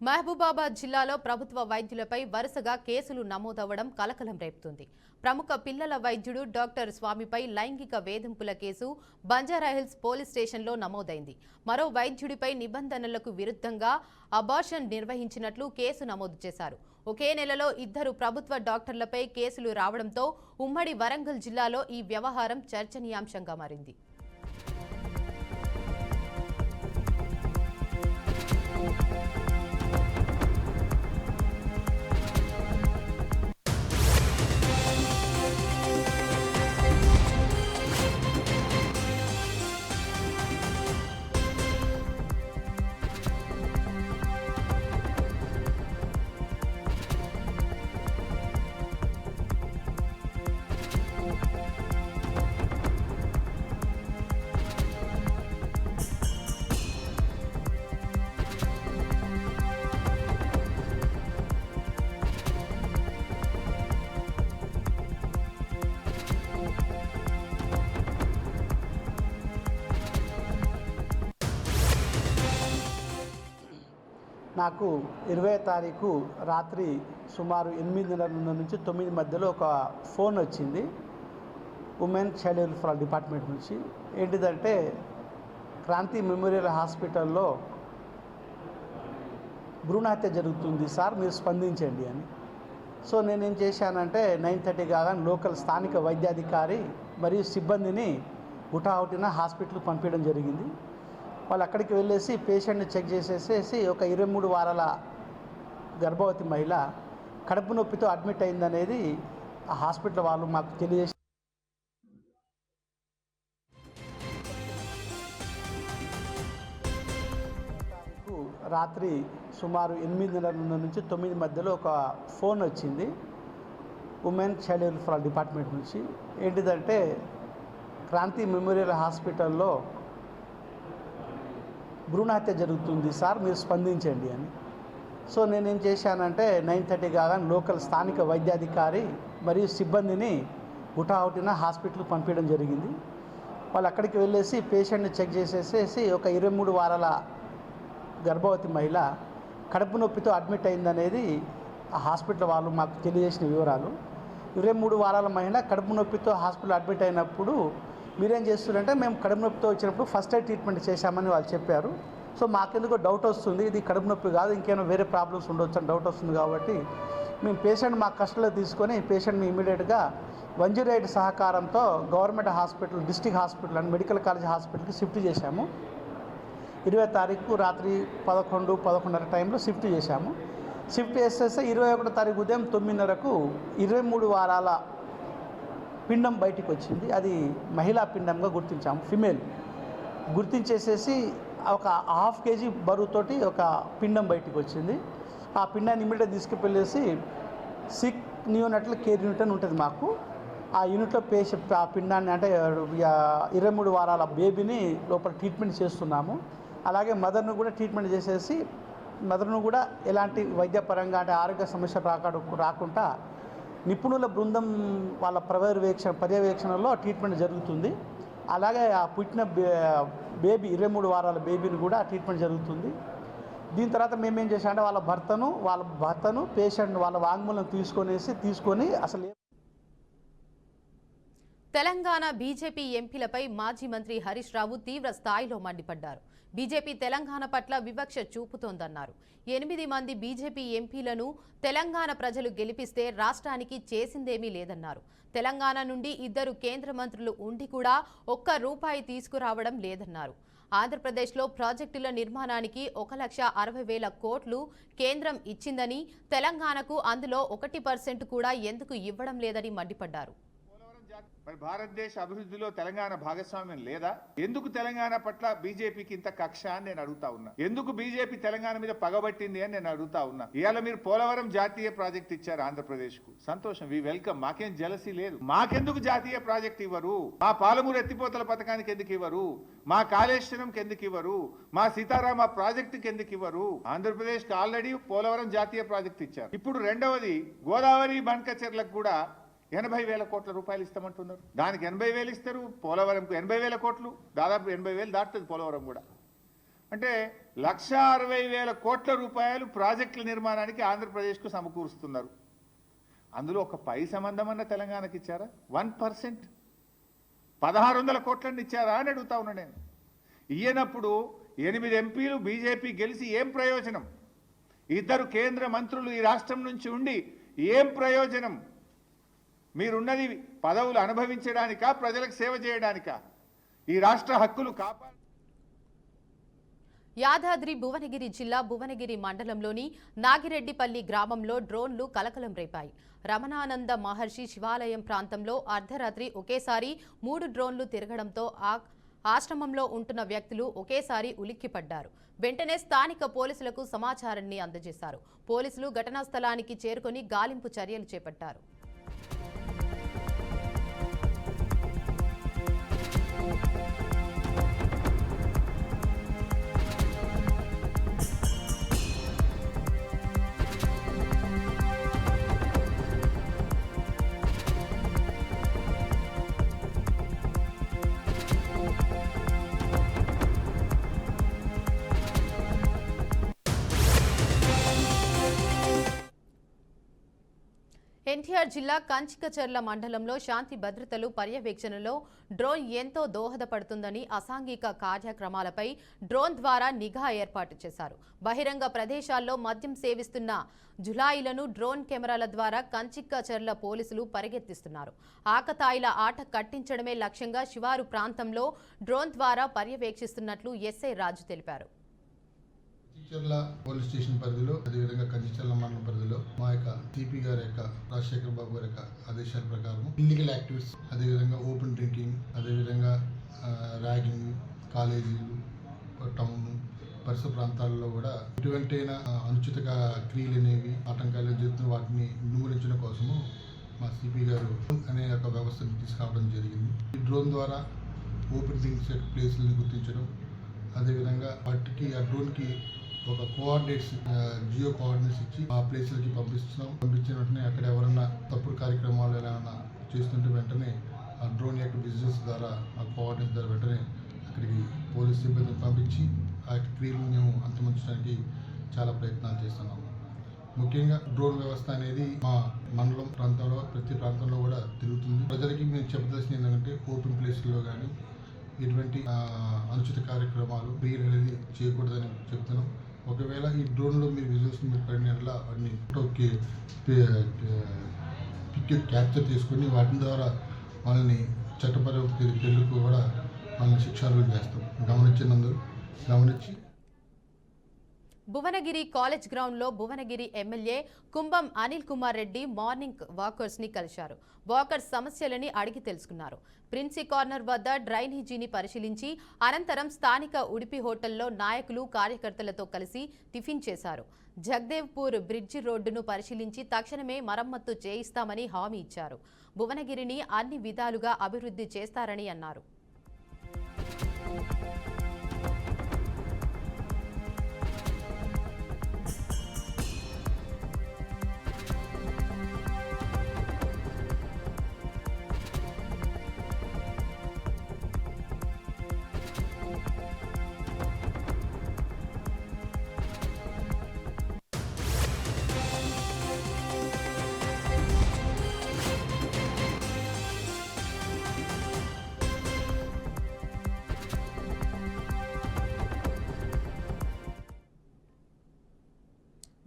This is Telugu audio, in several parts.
మహబూబాబాద్ జిల్లాలో ప్రభుత్వ వైద్యులపై వరుసగా కేసులు నమోదవడం కలకలం రేపుతుంది. ప్రముఖ పిల్లల వైద్యుడు డాక్టర్ స్వామిపై లైంగిక వేధింపుల కేసు బంజారాహిల్స్ పోలీస్ స్టేషన్లో నమోదైంది. మరో వైద్యుడిపై నిబంధనలకు విరుద్ధంగా అబార్షన్ నిర్వహించినట్లు కేసు నమోదు చేశారు. ఒకే నెలలో ఇద్దరు ప్రభుత్వ డాక్టర్లపై కేసులు రావడంతో ఉమ్మడి వరంగల్ జిల్లాలో ఈ వ్యవహారం చర్చనీయాంశంగా మారింది. నాకు 20వ తారీఖు రాత్రి సుమారు 8:30 నుంచి 9 మధ్యలో ఒక ఫోన్ వచ్చింది ఉమెన్ చైల్డ్ వెల్ఫేర్ డిపార్ట్మెంట్ నుంచి. ఏంటిదంటే క్రాంతి మెమోరియల్ హాస్పిటల్లో భ్రూణహత్య జరుగుతుంది సార్, మీరు స్పందించండి అని. సో నేనేం చేశానంటే 9:30 కాగా లోకల్ స్థానిక వైద్యాధికారి మరియు సిబ్బందిని హుటాహుటిన హాస్పిటల్కి పంపించడం జరిగింది. వాళ్ళు అక్కడికి వెళ్ళేసి పేషెంట్ని చెక్ చేసేసి ఒక 23 వారాల గర్భవతి మహిళ కడుపు నొప్పితో అడ్మిట్ అయిందనేది ఆ హాస్పిటల్ వాళ్ళు మాకు తెలియజేసి రాత్రి సుమారు 8:30 నుంచి 9 మధ్యలో ఒక ఫోన్ వచ్చింది ఉమెన్ చైల్డ్ వెల్ఫేర్ డిపార్ట్మెంట్ నుంచి. ఏంటిదంటే క్రాంతి మెమోరియల్ హాస్పిటల్లో భ్రూణహత్య జరుగుతుంది సార్, మీరు స్పందించండి అని. సో నేనేం చేశానంటే 9:30 కాగా లోకల్ స్థానిక వైద్యాధికారి మరియు సిబ్బందిని హుటాహుటిన హాస్పిటల్కి పంపించడం జరిగింది. వాళ్ళు అక్కడికి వెళ్ళేసి పేషెంట్ని చెక్ చేసేసి ఒక 23 వారాల గర్భవతి మహిళ కడుపు నొప్పితో అడ్మిట్ అయిందనేది ఆ హాస్పిటల్ వాళ్ళు మాకు తెలియజేసిన వివరాలు. 23 వారాల మహిళ కడుపు నొప్పితో హాస్పిటల్ అడ్మిట్ అయినప్పుడు మీరేం చేస్తున్నారంటే మేము కడుపు నొప్పితో వచ్చినప్పుడు ఫస్ట్ ఎయిడ్ ట్రీట్మెంట్ చేశామని వాళ్ళు చెప్పారు. సో మాకెందుకో డౌట్ వస్తుంది, ఇది కడుపు నొప్పి కాదు ఇంకేమైనా వేరే ప్రాబ్లమ్స్ ఉండొచ్చు అని డౌట్ వస్తుంది. కాబట్టి మేము పేషెంట్ మా కస్టడీలో తీసుకొని పేషెంట్ని ఇమీడియట్గా 108 సహకారంతో government hospital, district hospital and medical college హాస్పిటల్కి షిఫ్ట్ చేశాము. 20వ తారీఖు రాత్రి 11:30 టైంలో షిఫ్ట్ చేశాము. షిఫ్ట్ చేసేస్తే 21వ తారీఖు ఉదయం 9:30కు 23 వారాల పిండం బయటికి వచ్చింది. అది మహిళా పిండంగా గుర్తించాము, ఫిమేల్ గుర్తించేసేసి ఒక 1/2 kg బరువుతోటి ఒక పిండం బయటికి వచ్చింది. ఆ పిండాన్ని ఇమ్మీడియట్గా తీసుకువెళ్ళేసి సిక్ నియోనటల్ కేర్ యూనిట్ అని ఉంటుంది మాకు. ఆ యూనిట్లో ఆ పిండాన్ని అంటే 23 వారాల బేబీని లోపల ట్రీట్మెంట్ చేస్తున్నాము. అలాగే మదర్ను కూడా ట్రీట్మెంట్ చేసేసి మదర్ను కూడా ఎలాంటి వైద్యపరంగా అంటే ఆరోగ్య సమస్యలు రాకుండా నిపుణుల బృందం వాళ్ళ పర్యవేక్షణలో ట్రీట్మెంట్ జరుగుతుంది. అలాగే ఆ పుట్టిన బేబీ 23 వారాల బేబీని కూడా ట్రీట్మెంట్ జరుగుతుంది. దీని తర్వాత మేమేం చేసామంటే వాళ్ళ భర్తను పేషెంట్ వాళ్ళ వాంగ్మూలం తీసుకొని అసలు తెలంగాణ బీజేపీ ఎంపీలపై మాజీ మంత్రి హరీష్ రావు తీవ్ర స్థాయిలో మండిపడ్డారు. బీజేపీ తెలంగాణ పట్ల వివక్ష చూపుతోందన్నారు. 8 మంది బీజేపీ ఎంపీలను తెలంగాణ ప్రజలు గెలిపిస్తే రాష్ట్రానికి చేసిందేమీ లేదన్నారు. తెలంగాణ నుండి 2 కేంద్ర మంత్రులు ఉండి కూడా ₹1 తీసుకురావడం లేదన్నారు. ఆంధ్రప్రదేశ్లో ప్రాజెక్టుల నిర్మాణానికి 1,60,000 కోట్లు కేంద్రం ఇచ్చిందని, తెలంగాణకు అందులో 1% కూడా ఎందుకు ఇవ్వడం లేదని మండిపడ్డారు. మరి భారతదేశ అభివృద్ధిలో తెలంగాణ భాగస్వామ్యం లేదా? ఎందుకు తెలంగాణ పట్ల బీజేపీకి ఇంత కక్ష అని నేను అడుగుతా ఉన్నా. ఎందుకు బీజేపీ తెలంగాణ మీద పగబట్టింది అని నేను అడుగుతా ఉన్నా. ఇవాళ మీరు పోలవరం జాతీయ ప్రాజెక్ట్ ఇచ్చారు ఆంధ్రప్రదేశ్ కు, సంతోషం, వి వెల్కమ్. మాకేం జలసీ లేదు. మాకెందుకు జాతీయ ప్రాజెక్ట్ ఇవ్వరు? మా పాలమూరు ఎత్తిపోతల పథకానికి ఎందుకు ఇవ్వరు? మా కాళేశ్వరంకి ఎందుకు ఇవ్వరు? మా సీతారామ ప్రాజెక్టుకి ఎందుకు ఇవ్వరు? ఆంధ్రప్రదేశ్ కి ఆల్రెడీ పోలవరం జాతీయ ప్రాజెక్ట్ ఇచ్చారు. ఇప్పుడు రెండవది గోదావరి బండ్కచెర్లకు కూడా 80,000 కోట్ల రూపాయలు ఇస్తామంటున్నారు. దానికి 80,000 ఇస్తారు, పోలవరంకు 80,000 కోట్లు, దాదాపు 80,000 దాటుతుంది పోలవరం కూడా. అంటే 1,60,000 కోట్ల రూపాయలు ప్రాజెక్టుల నిర్మాణానికి ఆంధ్రప్రదేశ్కు సమకూరుస్తున్నారు. అందులో ఒక పై సంబంధమన్న తెలంగాణకి ఇచ్చారా? 1%, 1,600 కోట్లని ఇచ్చారా అని అడుగుతా ఉన్నా నేను. ఇయ్యనప్పుడు 8 ఎంపీలు బీజేపీ గెలిచి ఏం ప్రయోజనం? 2 కేంద్ర మంత్రులు ఈ రాష్ట్రం నుంచి ఉండి ఏం ప్రయోజనం? మీరున్నది పదవులు అనుభవించడానికా, ప్రజలకు సేవ చేయడానికా? ఈ రాష్ట్ర హక్కులు కాపాడు. యాదాద్రి భువనగిరి జిల్లా భువనగిరి మండలంలోని నాగిరెడ్డిపల్లి గ్రామంలో డ్రోన్లు కలకలం రేపాయి. రమణానంద మహర్షి శివాలయం ప్రాంతంలో అర్ధరాత్రి ఒకేసారి 3 డ్రోన్లు తిరగడంతో ఆశ్రమంలో ఉంటున్న వ్యక్తులు ఒకేసారి ఉలిక్కిపడ్డారు. వెంటనే స్థానిక పోలీసులకు సమాచారాన్ని అందజేశారు. పోలీసులు ఘటనా స్థలానికి చేరుకొని గాలింపు చర్యలు చేపట్టారు. ఎన్టీఆర్ జిల్లా కంచికచర్ల మండలంలో శాంతి భద్రతలు పర్యవేక్షణలో డ్రోన్ ఎంతో దోహదపడుతుందని అసాంఘిక కార్యక్రమాలపై డ్రోన్ ద్వారా నిఘా ఏర్పాటు చేశారు. బహిరంగ ప్రదేశాల్లో మద్యం సేవిస్తున్న జులాయిలను డ్రోన్ కెమెరాల ద్వారా కంచికచర్ల పోలీసులు పరిగెత్తిస్తున్నారు. ఆకతాయిల ఆట కట్టించడమే లక్ష్యంగా శివారు ప్రాంతంలో డ్రోన్ ద్వారా పర్యవేక్షిస్తున్నట్లు ఎస్ఐ రాజు తెలిపారు. కంచిచర్ల పోలీస్ స్టేషన్ పరిధిలో, అదేవిధంగా కంచిచర్ల మండలం పరిధిలో మా యొక్క సిపి గారి యొక్క రాజశేఖర్ బాబు గారి యొక్క ఆదేశాల ప్రకారం ఇల్లీగల్ యాక్టివిటీస్, అదేవిధంగా ఓపెన్ డ్రింకింగ్, అదేవిధంగా ర్యాగింగ్, కాలేజీలు, టౌన్ పరిసర ప్రాంతాల్లో కూడా ఎటువంటి అనుచిత క్రియలు అనేవి ఆటంకాలు జరుగుతున్న వాటిని నిర్మూలించడం కోసము మా సిపి గారు అనే ఒక వ్యవస్థను తీసుకురావడం జరిగింది. ఈ డ్రోన్ ద్వారా ఓపెన్ డ్రింక్స్ ప్లేస్లను గుర్తించడం, అదేవిధంగా వాటికి ఆ డ్రోన్కి ఒక కోఆర్డినేట్స్, జియో కోఆర్డినేట్స్ ఇచ్చి ఆ ప్లేస్లకి పంపించిన వెంటనే అక్కడ ఎవరన్నా తప్పుడు కార్యక్రమాలు ఏమైనా చేస్తుంటే వెంటనే ఆ డ్రోన్ యొక్క బిజినెస్ ద్వారా, ఆ కోఆర్డినేట్స్ ద్వారా వెంటనే అక్కడికి పోలీస్ సిబ్బందిని పంపించి ఆ క్రియలను మేము అంతమొంచడానికి చాలా ప్రయత్నాలు చేస్తున్నాము. ముఖ్యంగా డ్రోన్ వ్యవస్థ అనేది మా మండలం ప్రాంతంలో ప్రతి ప్రాంతంలో కూడా తిరుగుతుంది. ప్రజలకి మేము చెప్పదలసింది ఏంటంటే ఓపెన్ ప్లేస్లో కానీ ఎటువంటి అనుచిత కార్యక్రమాలు క్రియలు అనేది చేయకూడదని చెప్తున్నాం. ఒకవేళ ఈ డ్రోన్లో మీరు విజువల్స్ మీరు పడినట్లా వాటిని పిక్ క్యాప్చర్ చేసుకొని వాటి ద్వారా వాళ్ళని చట్టపరమైన చర్యలకు కూడా వాళ్ళని శిక్షార్హులు చేస్తాం. గమనించి భువనగిరి కాలేజ్ గ్రౌండ్లో భువనగిరి ఎమ్మెల్యే కుంభం అనిల్ కుమార్ రెడ్డి మార్నింగ్ వాకర్స్ ని కలిశారు. వాకర్స్ సమస్యలని అడిగి తెలుసుకున్నారు. ప్రిన్సీ కార్నర్ వద్ద డ్రైనేజీని పరిశీలించి అనంతరం స్థానిక ఉడిపి హోటల్లో నాయకులు కార్యకర్తలతో కలిసి టిఫిన్ చేశారు. జగదేవ్పూర్ బ్రిడ్జి రోడ్డును పరిశీలించి తక్షణమే మరమ్మత్తు చేయిస్తామని హామీ ఇచ్చారు. భువనగిరిని అన్ని విధాలుగా అభివృద్ధి చేస్తారని అన్నారు.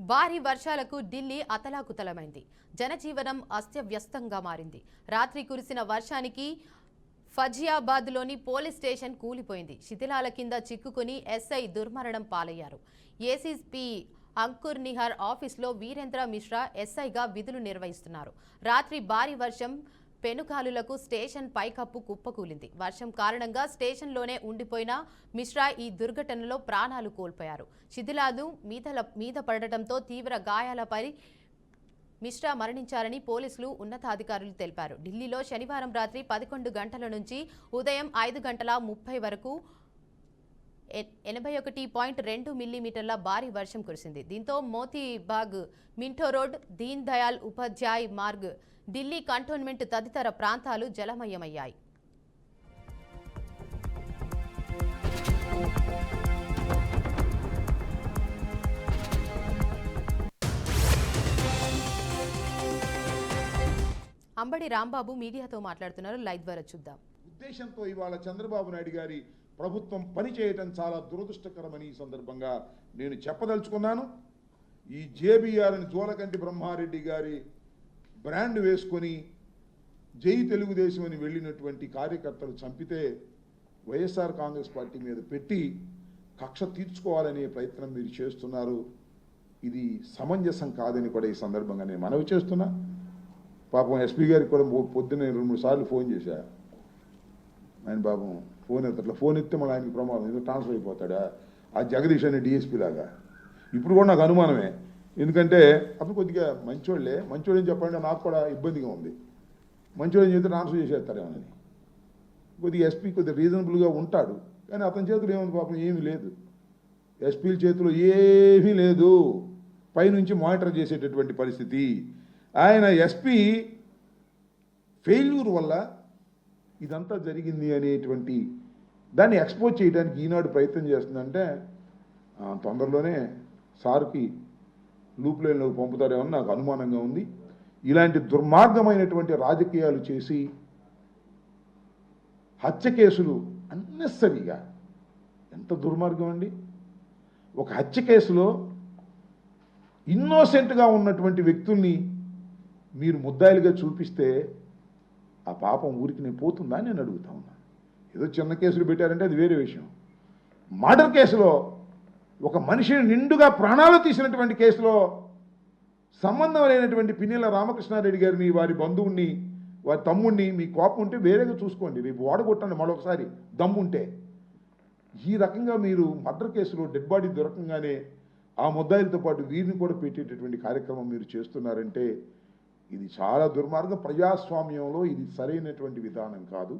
భారీ వర్షాలకు ఢిల్లీ అతలాకుతలమైంది. జనజీవనం అస్తవ్యస్తంగా మారింది. రాత్రి కురిసిన వర్షానికి ఫజియాబాద్లోని పోలీస్ స్టేషన్ కూలిపోయింది. శిథిలాల కింద చిక్కుకుని ఎస్ఐ దుర్మరణం పాలయ్యారు. ఏసీపీ అంకుర్ నిహార్ ఆఫీస్లో వీరేంద్ర మిశ్రా ఎస్ఐగా విధులు నిర్వహిస్తున్నారు. రాత్రి భారీ వర్షం పెనుగాలులకు స్టేషన్ పైకప్పు కుప్పకూలింది. వర్షం కారణంగా స్టేషన్లోనే ఉండిపోయిన మిశ్రా ఈ దుర్ఘటనలో ప్రాణాలు కోల్పోయారు. శిథిలాలు మీద పడటంతో తీవ్ర గాయాలపై మిశ్రా మరణించారని పోలీసులు ఉన్నతాధికారులు తెలిపారు. ఢిల్లీలో శనివారం రాత్రి 11 గంటల నుంచి ఉదయం 5:30 వరకు 81.2 మిల్లీమీటర్ల భారీ వర్షం కురిసింది. దీంతో Motibagh, Minto Road, Deen Dayal Upadhyay Marg, Delhi Cantonment తదితర ప్రాంతాలు జలమయమయ్యాయి. అంబడి రాంబాబు మీడియాతో మాట్లాడుతున్నారు. లైవ్ ద్వారా చూద్దాం. ఉద్దేశంతో ఇవాళ చంద్రబాబు నాయుడు గారి ప్రభుత్వం పనిచేయటం చాలా దురదృష్టకరమని ఈ సందర్భంగా నేను చెప్పదలుచుకున్నాను. ఈ జేబీఆర్ని జోలకంటి బ్రహ్మారెడ్డి గారి బ్రాండ్ వేసుకొని జై తెలుగుదేశం అని వెళ్ళినటువంటి కార్యకర్తలు చంపితే వైఎస్ఆర్ కాంగ్రెస్ పార్టీ మీద పెట్టి కక్ష తీర్చుకోవాలనే ప్రయత్నం మీరు చేస్తున్నారు. ఇది సమంజసం కాదని కూడా ఈ సందర్భంగా నేను మనవి చేస్తున్నా. పాపం ఎస్పీ గారికి కూడా పొద్దున్నే 2-3 సార్లు ఫోన్ చేశా. ఆయన పాపం ఫోన్ ఎత్తట్లా. ఫోన్ ఎత్తే మళ్ళీ ఆయనకి ప్రమాదం, ఏదో ట్రాన్స్ఫర్ అయిపోతాడా ఆ జగదీష్ అనే డిఎస్పీ లాగా. ఇప్పుడు కూడా నాకు అనుమానమే, ఎందుకంటే అప్పుడు కొద్దిగా మంచోళ్ళని చెప్పండి, నాకు కూడా ఇబ్బందిగా ఉంది. మంచోళ్ళని చెప్తే ట్రాన్స్ఫర్ చేసేస్తారేమోనని. కొద్దిగా ఎస్పీ కొద్దిగా రీజనబుల్గా ఉంటాడు, కానీ అతని చేతులు ఏముంది పాపం, ఏమీ లేదు. ఎస్పీల చేతిలో ఏమీ లేదు, పైనుంచి మానిటర్ చేసేటటువంటి పరిస్థితి. ఆయన ఎస్పీ ఫెయిల్యూర్ వల్ల ఇదంతా జరిగింది అనేటువంటి దాన్ని ఎక్స్పోజ్ చేయడానికి ఈనాడు ప్రయత్నం చేస్తుందంటే తొందరలోనే సార్కి లూప్ లైన్లోకి పంపుతారేమని నాకు అనుమానంగా ఉంది. ఇలాంటి దుర్మార్గమైనటువంటి రాజకీయాలు చేసి హత్య కేసులు అన్నెసరిగా, ఎంత దుర్మార్గం అండి. ఒక హత్య కేసులో ఇన్నోసెంట్గా ఉన్నటువంటి వ్యక్తుల్ని మీరు ముద్దాయిలుగా చూపిస్తే ఆ పాపం ఊరికి నేను పోతుందా నేను అడుగుతా ఉన్నాను. ఏదో చిన్న కేసులు పెట్టారంటే అది వేరే విషయం. మర్డర్ కేసులో ఒక మనిషిని నిండుగా ప్రాణాలు తీసినటువంటి కేసులో సంబంధం లేనటువంటి పిన్నెల రామకృష్ణారెడ్డి గారిని, వారి బంధువుని, వారి తమ్ముడిని, మీ కోపం ఉంటే వేరేగా చూసుకోండి, రేపు ఓడగొట్టండి మరొకసారి దమ్ముంటే. ఈ రకంగా మీరు మర్డర్ కేసులో డెడ్ బాడీ దొరకంగానే ఆ ముద్దాయిలతో పాటు వీరిని కూడా పెట్టేటటువంటి కార్యక్రమం మీరు చేస్తున్నారంటే ఇది చాలా దుర్మార్గం. ప్రజాస్వామ్యంలో ఇది సరైనటువంటి విధానం కాదు.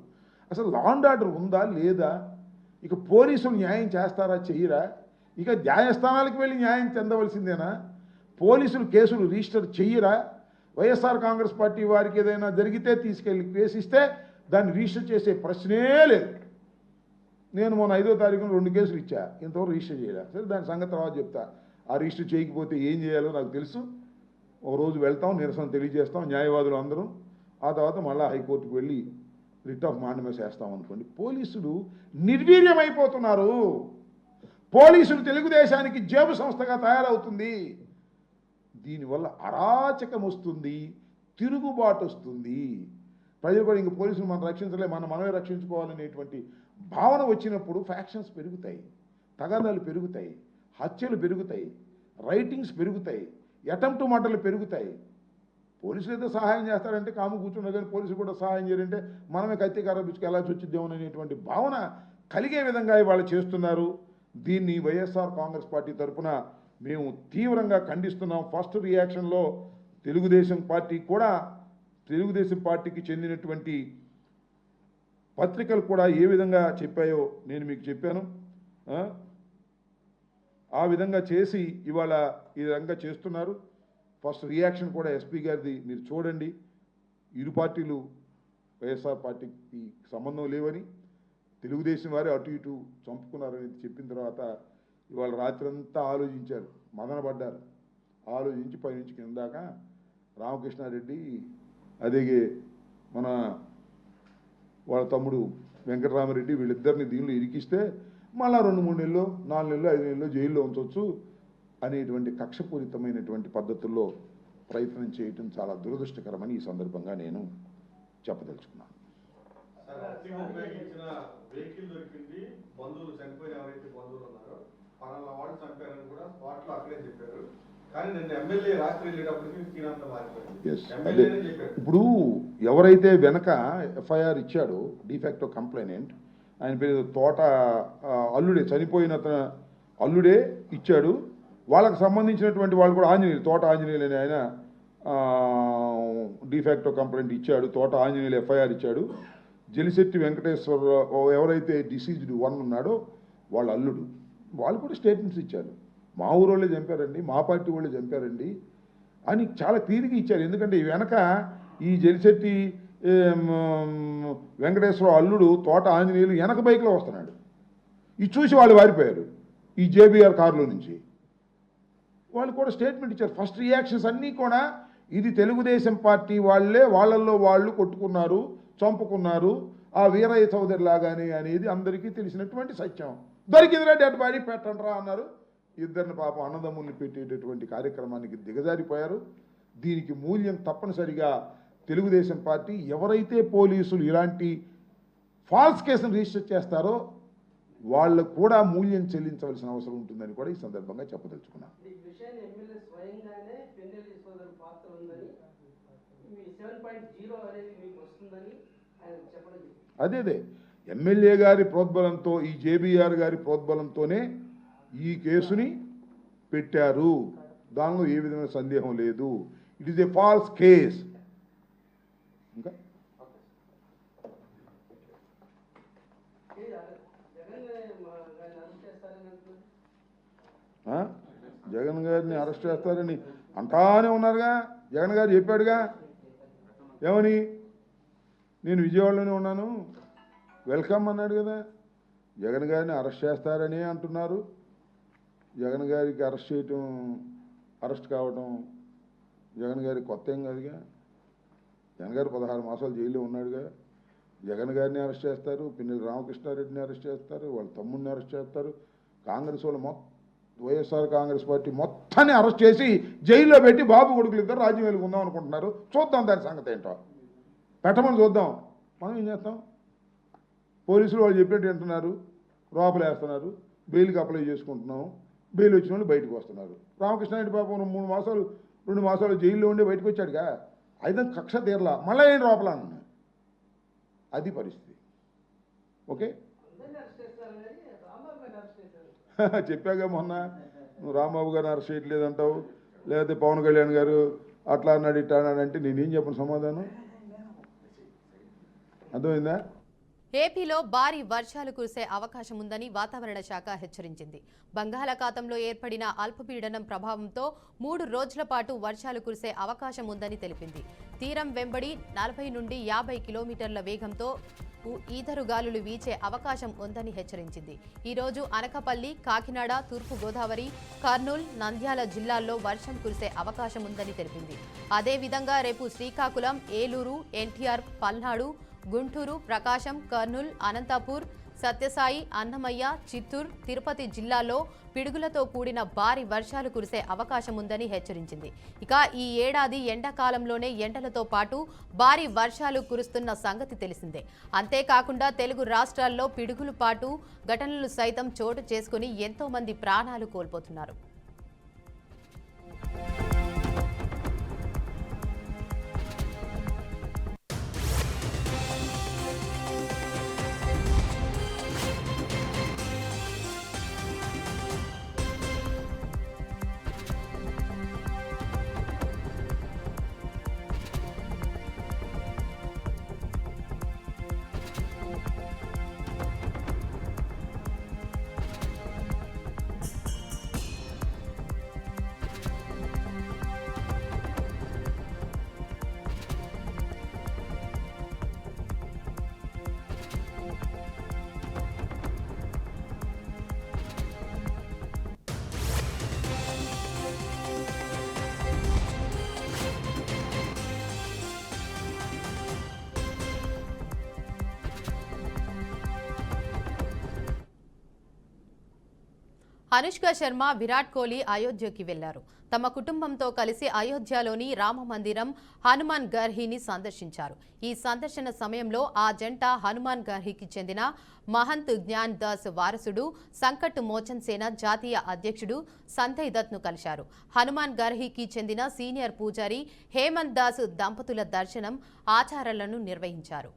అసలు లా అండ్ ఆర్డర్ ఉందా లేదా? ఇక పోలీసులు న్యాయం చేస్తారా చెయ్యరా? ఇక న్యాయస్థానాలకు వెళ్ళి న్యాయం చెందవలసిందేనా? పోలీసులు కేసులు రిజిస్టర్ చెయ్యరా? వైఎస్ఆర్ కాంగ్రెస్ పార్టీ వారికి ఏదైనా జరిగితే తీసుకెళ్ళి కేసు ఇస్తే దాన్ని రిజిస్టర్ చేసే ప్రశ్నే లేదు. నేను మొన్న 5వ తారీఖున 2 కేసులు ఇచ్చా, ఇంతవరకు రిజిస్టర్ చేయలే. సరే దాని సంగతి తర్వాత చెప్తా. ఆ రిజిస్టర్ చేయకపోతే ఏం చేయాలో నాకు తెలుసు. ఒక రోజు వెళ్తాం, నిరసన తెలియజేస్తాం న్యాయవాదులు అందరూ. ఆ తర్వాత మళ్ళీ హైకోర్టుకు వెళ్ళి రిట్ ఆఫ్ మాండమస్ వేస్తాం అనుకోండి. పోలీసులు నిర్వీర్యమైపోతున్నారు. పోలీసులు తెలుగుదేశానికి జేబు సంస్థగా తయారవుతుంది. దీనివల్ల అరాచకం వస్తుంది, తిరుగుబాటు వస్తుంది. ప్రజలు కూడా ఇంక పోలీసులు మనం రక్షించలే, మనమే రక్షించుకోవాలనేటువంటి భావన వచ్చినప్పుడు ఫ్యాక్షన్స్ పెరుగుతాయి, తగాదాలు పెరుగుతాయి, హత్యలు పెరుగుతాయి, రైటింగ్స్ పెరుగుతాయి, అటెంప్ట్ మర్డర్లు పెరుగుతాయి. పోలీసులు అయితే సహాయం చేస్తారంటే కాము కూర్చున్నా, కానీ పోలీసులు కూడా సహాయం చేయాలంటే మనమే కత్తికార పిచ్చుకు ఎలా చొచ్చిద్దామని అనేటువంటి భావన కలిగే విధంగా ఇవాళ చేస్తున్నారు. దీన్ని వైఎస్ఆర్ కాంగ్రెస్ పార్టీ తరఫున మేము తీవ్రంగా ఖండిస్తున్నాం. ఫస్ట్ రియాక్షన్లో తెలుగుదేశం పార్టీకి చెందినటువంటి పత్రికలు కూడా ఏ విధంగా చెప్పాయో నేను మీకు చెప్పాను. ఆ విధంగా చేసి ఇవాళ ఈ విధంగా చేస్తున్నారు. ఫస్ట్ రియాక్షన్ కూడా ఎస్పీ గారిది మీరు చూడండి. ఇరు పార్టీలు వైఎస్ఆర్ పార్టీకి సంబంధం లేవని, తెలుగుదేశం వారే అటు ఇటు చంపుకున్నారని చెప్పిన తర్వాత ఇవాళ రాత్రంతా ఆలోచించారు, మదనపడ్డారు. ఆలోచించి పైనుంచి కిందాక రామకృష్ణారెడ్డి, అదే మన వాళ్ళ తమ్ముడు వెంకటరామరెడ్డి, వీళ్ళిద్దరిని దీనిలో ఇరికిస్తే మళ్ళా 2-3 నెలలు, 4 నెలలు, 5 నెలలు జైల్లో ఉంచవచ్చు అనేటువంటి కక్షపూరితమైనటువంటి పద్ధతుల్లో ప్రయత్నం చేయటం చాలా దురదృష్టకరమని ఈ సందర్భంగా నేను చెప్పదలుచుకున్నాను. వెహికల్ దొరికింది, బంధువులు చనిపోయిన ఎవరైతే బంధువులు ఉన్నారో పలానా వాడు చంపారని కూడా స్పాట్లో అక్కడే చెప్పారు. కానీ నిన్న ఎమ్మెల్యే రాత్రి వెళ్ళేటప్పటికి తీరంతా మారిపోయింది. ఇప్పుడు ఎవరైతే వెనక ఎఫ్ఐఆర్ ఇచ్చాడో డిఫాక్టో కంప్లైనెంట్, ఆయన పేరు తోట అల్లుడే, చనిపోయిన అతను అల్లుడే ఇచ్చాడు. వాళ్ళకు సంబంధించినటువంటి వాళ్ళు కూడా ఆంజనేయులు, తోట ఆంజనేయులు అని ఆయన డిఫాక్టో కంప్లైంట్ ఇచ్చాడు. తోట ఆంజనేయులు ఎఫ్ఐఆర్ ఇచ్చాడు. జలిశెట్టి వెంకటేశ్వరరావు ఎవరైతే డిసీజ్డ్ 1 ఉన్నాడో వాళ్ళ అల్లుడు, వాళ్ళు కూడా స్టేట్మెంట్స్ ఇచ్చారు. మా ఊరోళ్ళే చంపారండి, మా పార్టీ వాళ్ళే చంపారండి అని చాలా క్లియర్గా ఇచ్చారు. ఎందుకంటే ఈ వెనక ఈ జలిశెట్టి వెంకటేశ్వరరావు అల్లుడు తోట ఆంజనేయులు వెనక బైక్లో వస్తున్నాడు. ఇది చూసి వాళ్ళు వారిపోయారు ఈ జేబీఆర్ కారులో నుంచి. వాళ్ళు కూడా స్టేట్మెంట్ ఇచ్చారు. ఫస్ట్ రియాక్షన్స్ అన్నీ కూడా ఇది తెలుగుదేశం పార్టీ వాళ్ళల్లో వాళ్ళు కొట్టుకున్నారు, చంపుకున్నారు, ఆ వీరయ్య చౌదరి లాగానే అనేది అందరికీ తెలిసినటువంటి సత్యం. దొరికిందిరా డెడ్ బాడీ పెట్టండిరా అన్నారు. ఇద్దరిని పాపం అన్నదమ్ముల్ని పెట్టేటటువంటి కార్యక్రమానికి దిగజారిపోయారు. దీనికి మూల్యం తప్పనిసరిగా తెలుగుదేశం పార్టీ ఎవరైతే పోలీసులు ఇలాంటి ఫాల్స్ కేసును రిజిస్టర్ చేస్తారో వాళ్ళకు కూడా మూల్యం చెల్లించవలసిన అవసరం ఉంటుందని కూడా ఈ సందర్భంగా చెప్పదలుచుకున్నాను. అదే ఎమ్మెల్యే గారి ప్రోద్బలంతో, ఈ జేబీఆర్ గారి ప్రోద్బలంతోనే ఈ కేసుని పెట్టారు. దానిలో ఏ విధమైన సందేహం లేదు. It is a falls case. ఇంకా జగన్ గారిని అరెస్ట్ చేస్తారని అంటానే ఉన్నారుగా. జగన్ గారు చెప్పాడుగా, ఏమని, నేను విజయవాడలోనే ఉన్నాను, వెల్కమ్ అన్నాడు కదా. జగన్ గారిని అరెస్ట్ చేస్తారని అంటున్నారు. జగన్ గారికి అరెస్ట్ కావటం జగన్ గారి కొత్త ఏం కాదుగా. జగన్ గారు 16 మాసాలు జైల్లో ఉన్నాడుగా. జగన్ గారిని అరెస్ట్ చేస్తారు, పిన్నెల్లి రామకృష్ణారెడ్డిని అరెస్ట్ చేస్తారు, వాళ్ళ తమ్ముడిని అరెస్ట్ చేస్తారు. కాంగ్రెస్ వాళ్ళు వైఎస్ఆర్ కాంగ్రెస్ పార్టీ మొత్తాన్ని అరెస్ట్ చేసి జైల్లో పెట్టి బాబు కొడుకులు ఇద్దరు రాజ్యం వెలుగుందాం అనుకుంటున్నారు. చూద్దాం దాని సంగతి ఏంటో, పెట్టమని చూద్దాం. మనం ఏం చేస్తాం? పోలీసులు వాళ్ళు చెప్పినట్టు వింటున్నారు, లోపలేస్తున్నారు, బెయిల్కి అప్లై చేసుకుంటున్నాం. బెయిల్ వచ్చిన వాళ్ళు బయటకు వస్తున్నారు. రామకృష్ణారెడ్డి పాపం 2 మాసాలు జైల్లో ఉండి బయటకు వచ్చాడుగా. అయితే కక్ష తీరలా, మళ్ళీ ఏం లోపల అన్నా. అది పరిస్థితి. ఓకే, చెప్పాగా మొన్న, నువ్వు రాంబాబు గారిని అరెస్ట్ చేయట్లేదంటావు, లేకపోతే పవన్ కళ్యాణ్ గారు అట్లా అన్నాడు ఇట్లా అన్నాడు అంటే నేనేం చెప్పను సమాధానం? అర్థమైందా? ఏపీలో భారీ వర్షాలు కురిసే అవకాశం ఉందని వాతావరణ శాఖ హెచ్చరించింది. బంగాళాఖాతంలో ఏర్పడిన అల్పపీడనం ప్రభావంతో 3 రోజుల పాటు వర్షాలు కురిసే అవకాశం ఉందని తెలిపింది. తీరం వెంబడి 40 నుండి 50 కిలోమీటర్ల వేగంతో ఈదురుగాలులు వీచే అవకాశం ఉందని హెచ్చరించింది. ఈ రోజు అనకాపల్లి, కాకినాడ, తూర్పు గోదావరి, కర్నూలు, నంద్యాల జిల్లాల్లో వర్షం కురిసే అవకాశం ఉందని తెలిపింది. అదేవిధంగా రేపు శ్రీకాకుళం, ఏలూరు, ఎన్టీఆర్, పల్నాడు, గుంటూరు, ప్రకాశం, కర్నూలు, అనంతపూర్, సత్యసాయి, అన్నమయ్య, చిత్తూరు, తిరుపతి జిల్లాల్లో పిడుగులతో కూడిన భారీ వర్షాలు కురిసే అవకాశం ఉందని హెచ్చరించింది. ఇక ఈ ఏడాది ఎండాకాలంలోనే ఎండలతో పాటు భారీ వర్షాలు కురుస్తున్న సంగతి తెలిసిందే. అంతేకాకుండా తెలుగు రాష్ట్రాల్లో పిడుగులు పాటు ఘటనలు సైతం చోటు చేసుకుని ఎంతో మంది ప్రాణాలు కోల్పోతున్నారు. అనుష్క శర్మ, విరాట్ కోహ్లీ అయోధ్యకి వెళ్లారు. తమ కుటుంబంతో కలిసి అయోధ్యలోని రామ మందిరం హనుమాన్ గర్హీని సందర్శించారు. ఈ సందర్శన సమయంలో ఆ జంట హనుమాన్ గర్హీకి చెందిన మహంత్ జ్ఞాన్ దాస్ వారసుడు, సంకట్ మోచన్ సేన జాతీయ అధ్యక్షుడు సంజయ్ దత్ను కలిశారు. హనుమాన్ గర్హీకి చెందిన సీనియర్ పూజారి హేమంత్ దాస్ దంపతుల దర్శనం, ఆచారాలను నిర్వహించారు.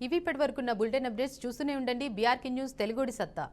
ఇవి ఇప్పటివరకున్న బులెటిన్ అప్డేట్స్ చూస్తూనే ఉండండి బీఆర్కే న్యూస్ తెలుగుడి సత్తా.